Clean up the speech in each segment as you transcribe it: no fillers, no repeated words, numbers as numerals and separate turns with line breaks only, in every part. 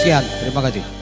Sekian, terima kasih.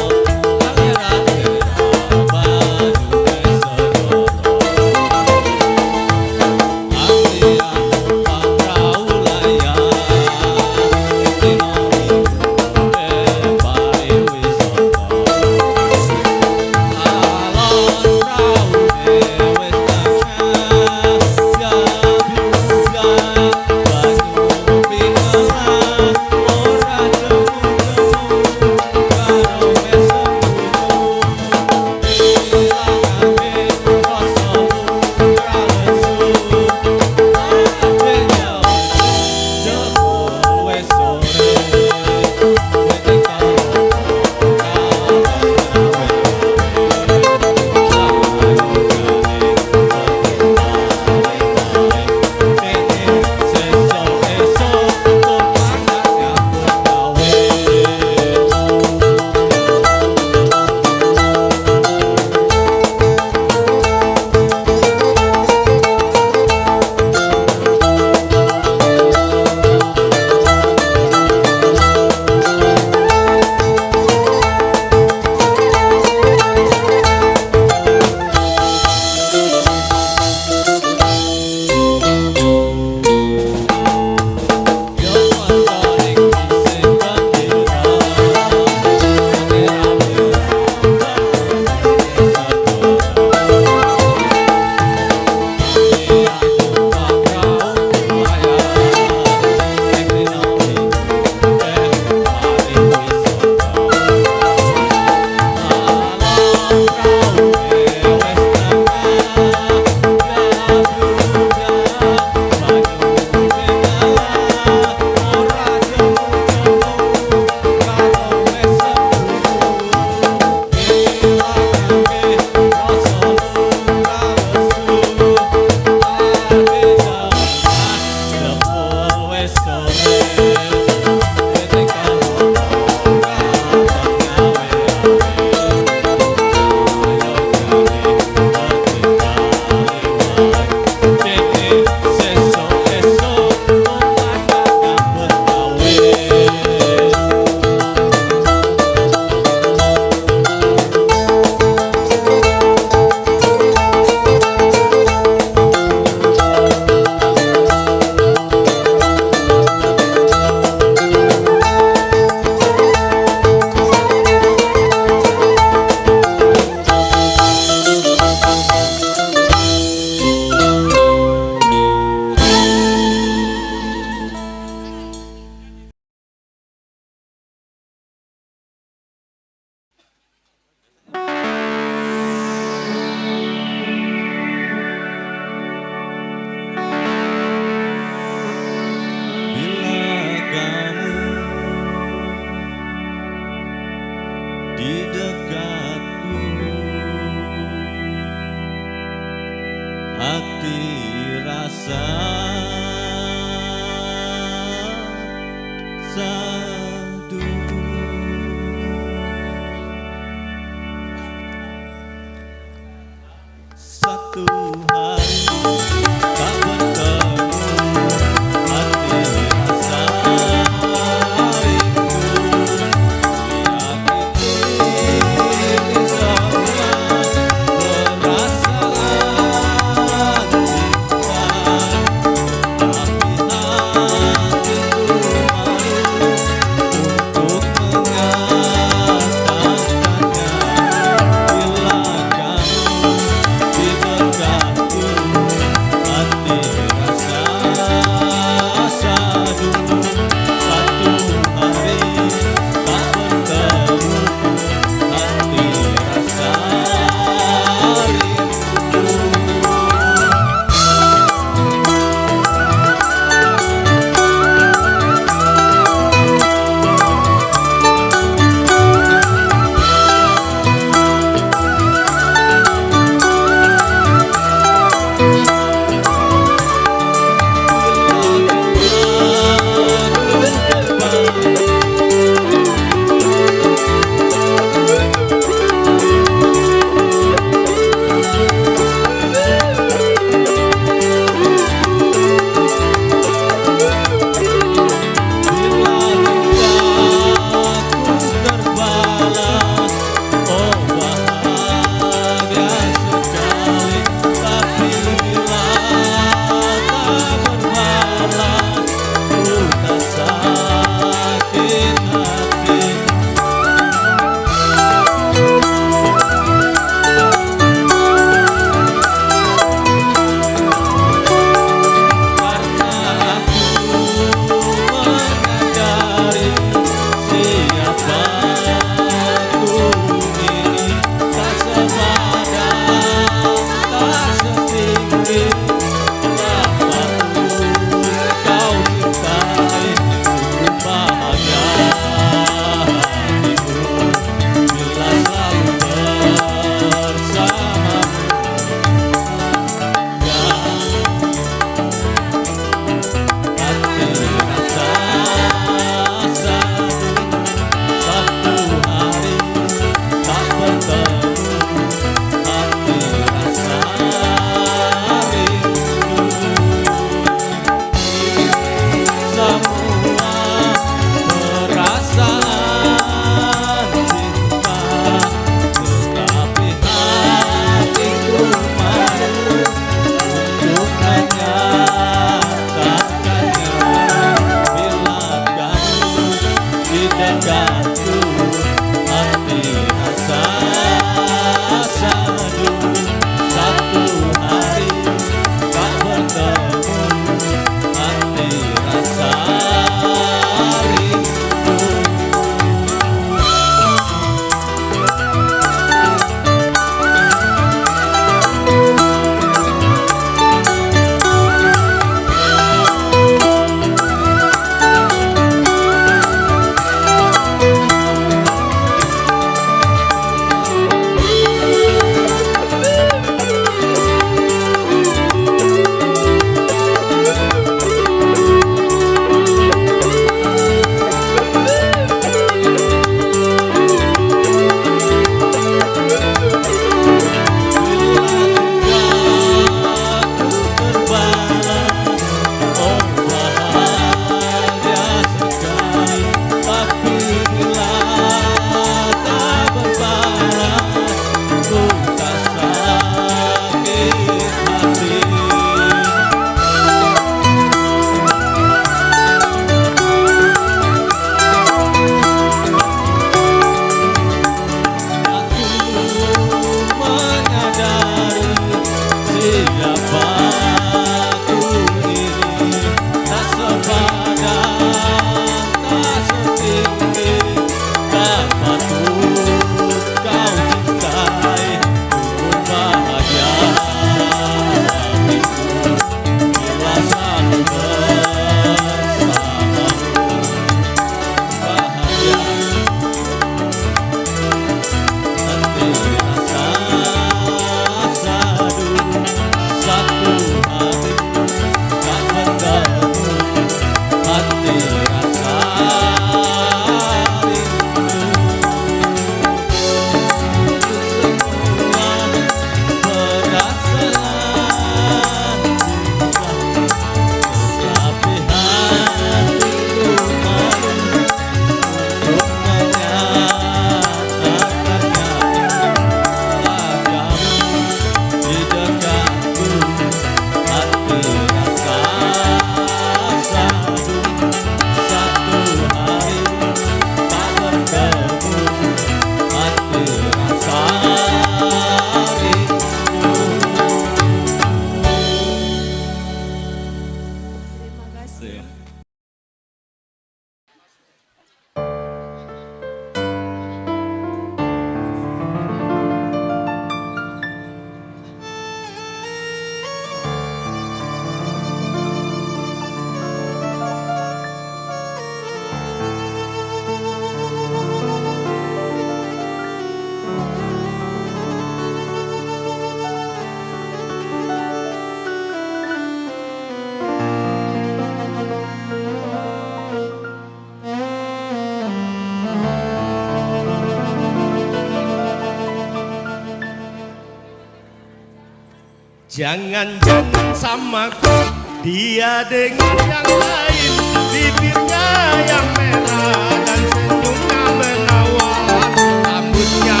Jangan-jangan samaku dia dengan yang lain, bibirnya yang merah dan senyumnya menawan, rambutnya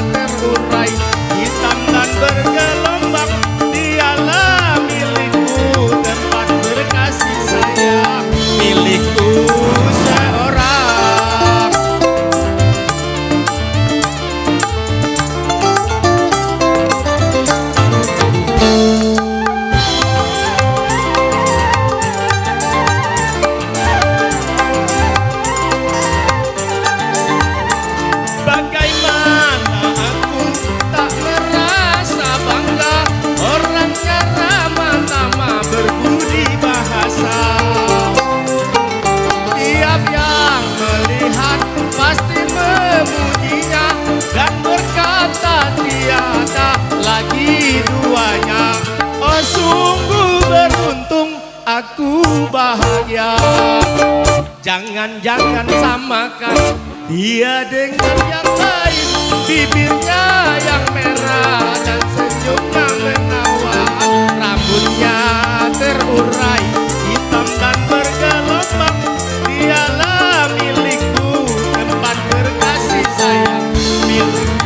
terurai hitam dan bergelombang. Dialah milikku, tempat berkasih sayang, milikku seorang. Sungguh beruntung, aku bahagia. Jangan-jangan samakan dia dengan yang lain, bibirnya yang merah dan senyumnya menawan, rambutnya terurai hitam dan bergelombang. Dialah milikku, tempat berkasih sayang, milikku.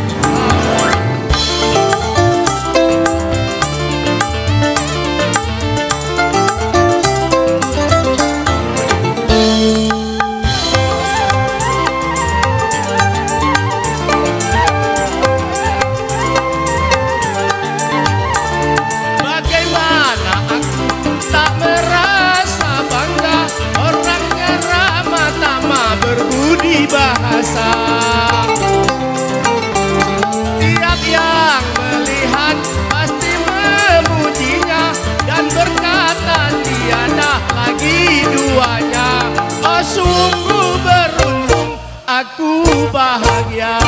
Bagaimana aku tak merasa bangga kuasa. Tiap yang melihat pasti memujinya dan berkata tiada lagi duanya. Oh sungguh beruntung, aku bahagia.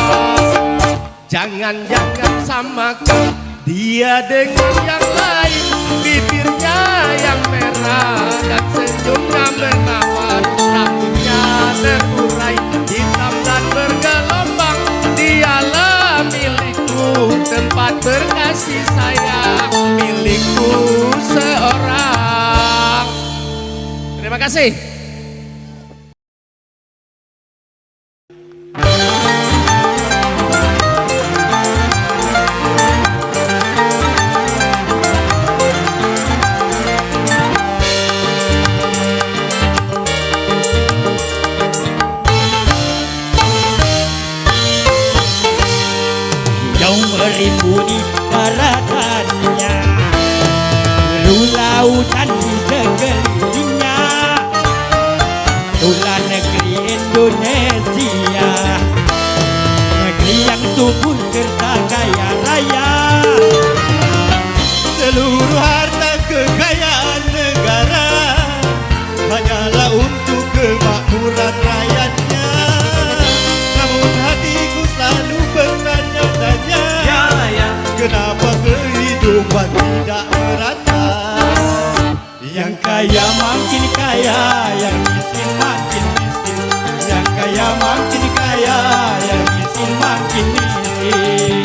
Jangan-jangan samakan dia dengan yang lain, bibirnya yang merah dan senyumnya menawan, rambutnya terurai hitam dan bergelombang. Dialah milikku, tempat berkasih sayang, milikku seorang. Terima kasih.
Merimbuni daratannya, biru lautan di sekelilingnya, itulah negeri Indonesia, negeri yang subur serta kaya raya.
Seluruh harta kekayaan negara hanyalah untuk kemakmuran rakyatnya. Namun hatiku selalu bertanya-tanya, kenapa kehidupan tidak merata?
Yang kaya makin kaya, yang miskin makin miskin. Yang kaya makin kaya, yang miskin makin miskin.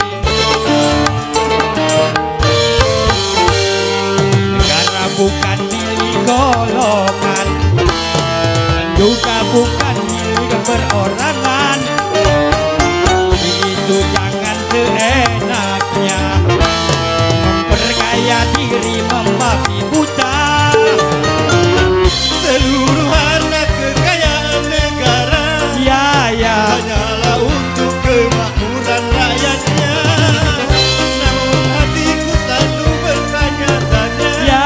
Negara bukan milik golongan, dan juga bukan milik perorangan. Begitu jangan seenaknya memperkaya diri membabi buta.
Seluruh harta kekayaan negara hanyalah untuk kemakmuran rakyatnya. Namun hatiku selalu bertanya-tanya,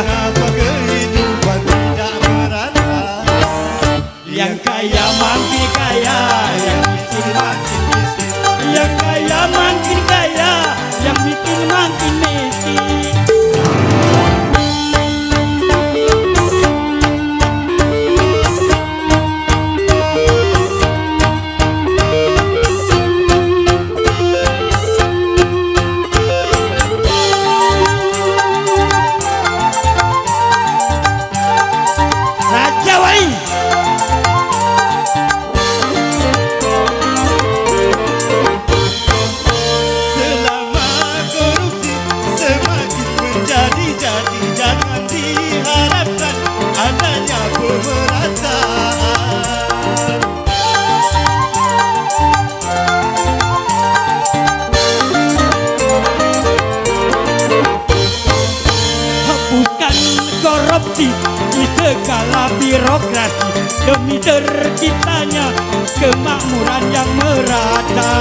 kenapa kehidupan tidak merata?
Yang kaya makin kaya, yang miskin makin miskin. Yang kaya makin kaya, yang miskin makin miskin. Raja Wali.
Selama korupsi semakin menjadi-jadi, jangan diharapkan adanya pemerataan.
Hapuskan korupsi di segala birokrasi demi terciptanya kemakmuran yang merata.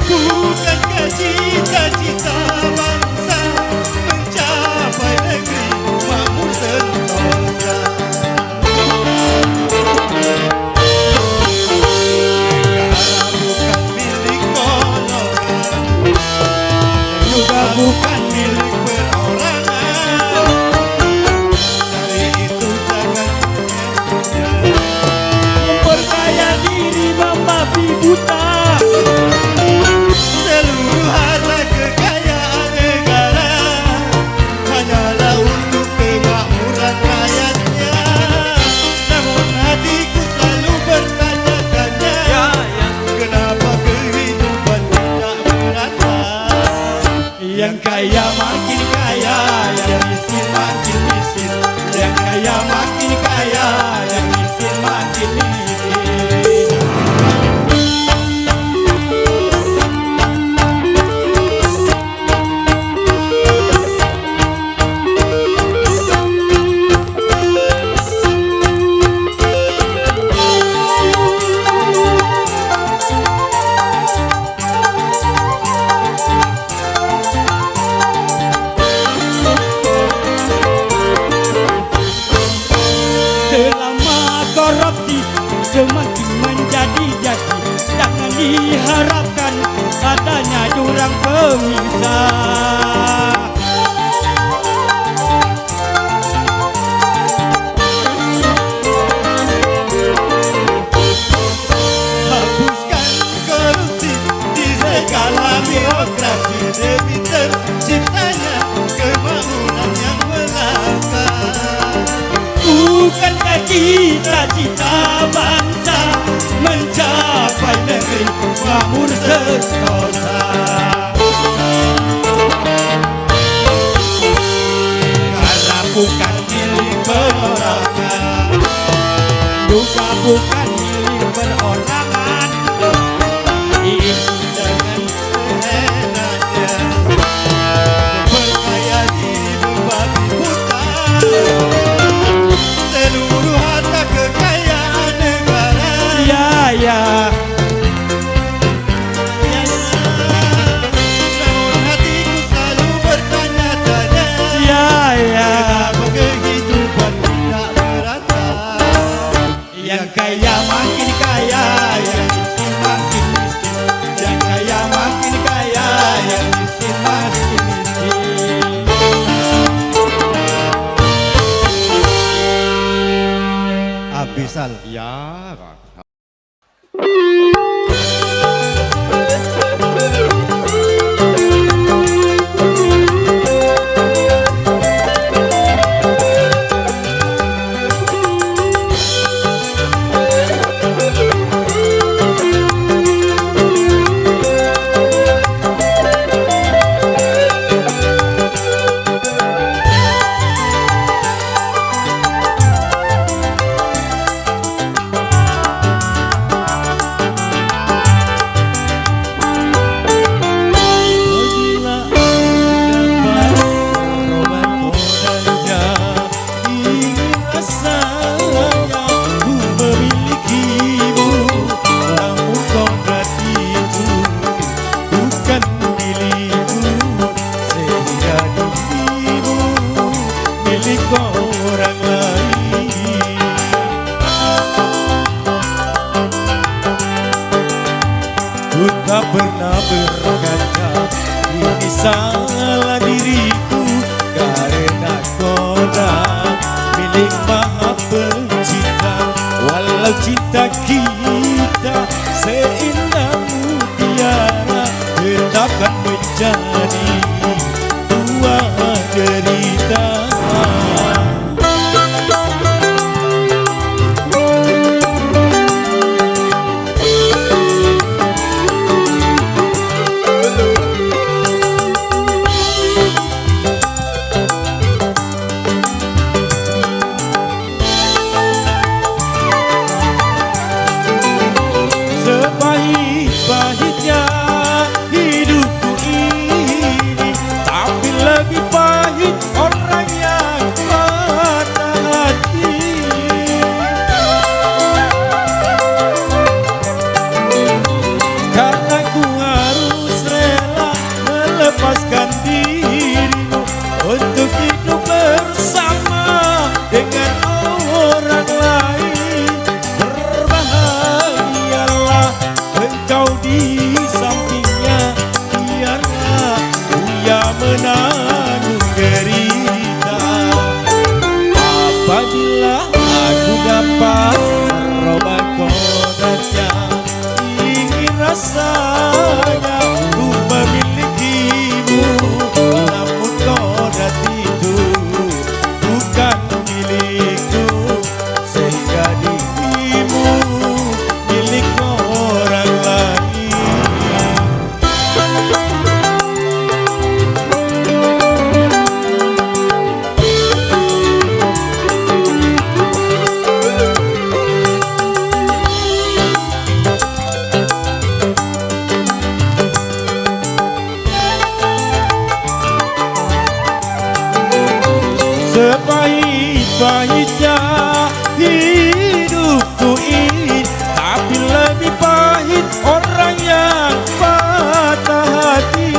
Bukankah cita-cita bangsa mencapai negeri makmur sentosa? Negara bukan milik golongan,
Juga bukan
milik perorangan. Dari itu jangan
memperkaya diri membabi buta.
seluruh harta kekayaan
Bukankah cita-cita bangsa mencapai negeri makmur sentosa? Karena bukan milik perorangan, juga bukan milik perorangan. Itu
Jangan seenaknya berkaya di berbagai hutan. Seluruh harta kekayaan negara
ya.
namun hatiku selalu bertanya-tanya,
Ya.
kenapa kehidupan tidak merata?
Yang kaya makin kaya, yang miskin makin miskin. Yang kaya makin kaya, yang miskin makin miskin.
Abisal.
Ya.
Apabila dapat roban kodanya, ingin rasanya ku memilikimu. Namun kodrat itu bukan milikku, sehingga dirimu milik orang lain. Ku tak pernah berkata ini salah diriku, karena kodrat milik Maha Pencipta. Walau cinta kita seindah mutiara, tetapkan menjadi dua derita. Sepahit-pahitnya hidupku ini, tapi lebih pahit orang yang patah hati. Karena ku harus rela melepaskan dirimu untuk hidup bersama dengan orang lain. Berbahagialah engkau di sampingnya, biarlah dia menanggung derita. Apabila aku dapat merubah kodratnya, ingin rasanya ku memilikimu. Namun kodrat itu bukan milikku, sehingga dirimu milik orang lain. Sepahit-pahitnya hidupku ini, tapi lebih pahit orang yang patah hati.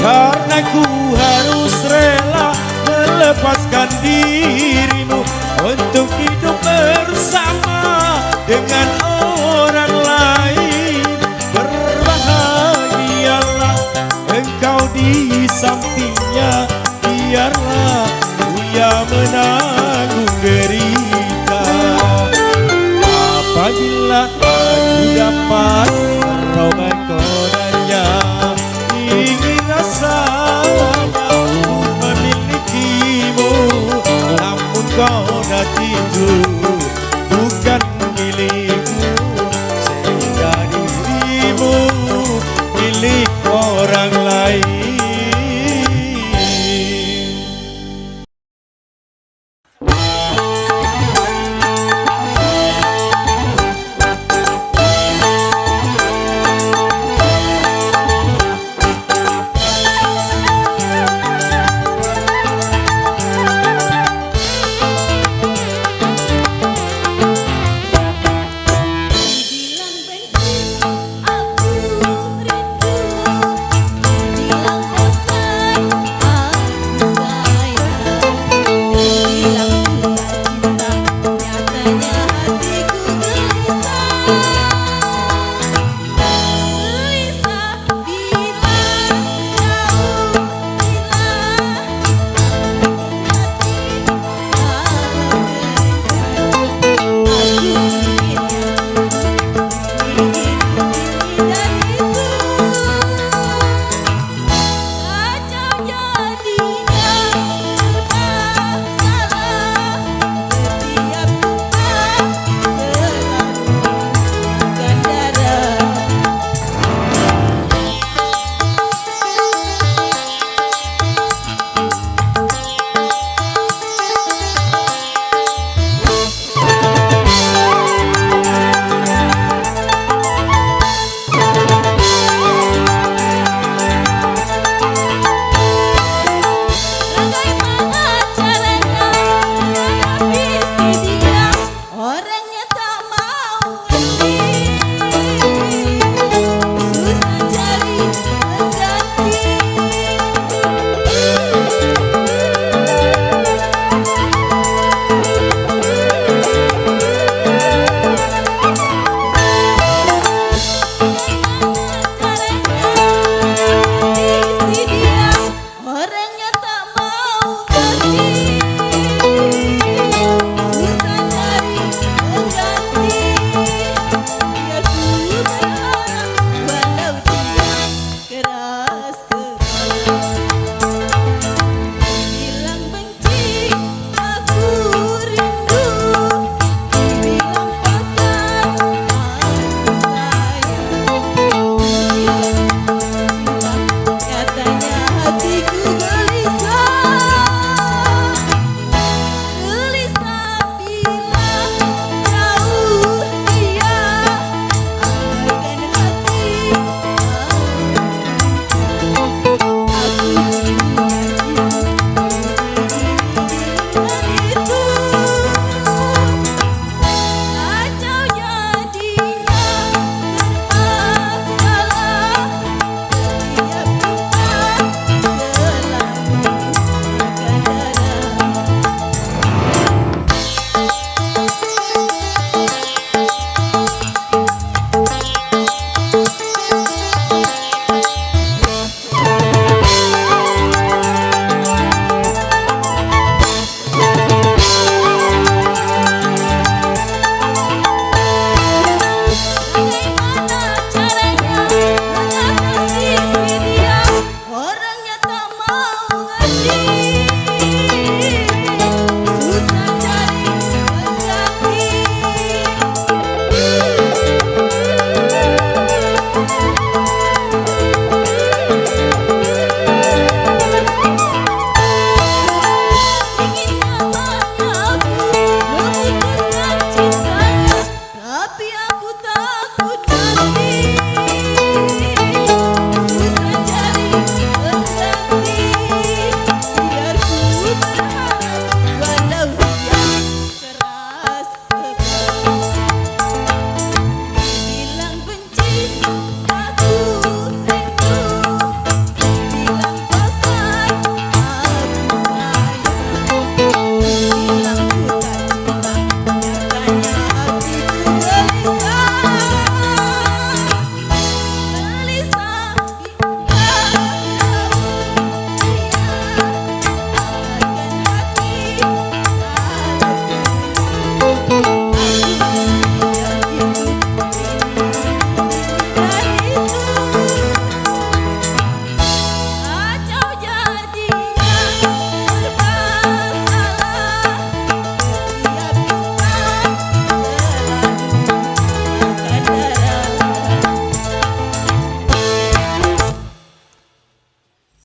Karena ku harus rela melepaskan dirimu untuk hidup bersama dengan orang lain. Berbahagialah engkau di sampingnya, biarlah dia menanggung derita. Apabila aku dapat merubah kodratnya, ingin rasanya itu bukan milikmu, sehingga dirimu milik orang lain.
Dibilang benci, aku rindu. Dibilang bosan, aku sayang. Dibilang cinta, nyatanya hatiku gelisah. Gelisah bila jauh, bila bagaimana caranya menghadapi si dia, orangnya tak mau ngerti. Susah cari pengganti. Si dia, orangnya tak mau ngerti. Susah cari pengganti. Biar ku berharap walau dia keras kepala. Dibilang benci, aku rindu. Dibilang bosan, aku sayang. Dibilang cinta, nyatanya hatiku gelisah. Gelisah bila jauh dia, abaikan hati aku itu. Kacau jadinya, serba salah. Setiap kita selalu berkandara. Bagaimana caranya mengatasi si dia, orangnya tak mau ngerti.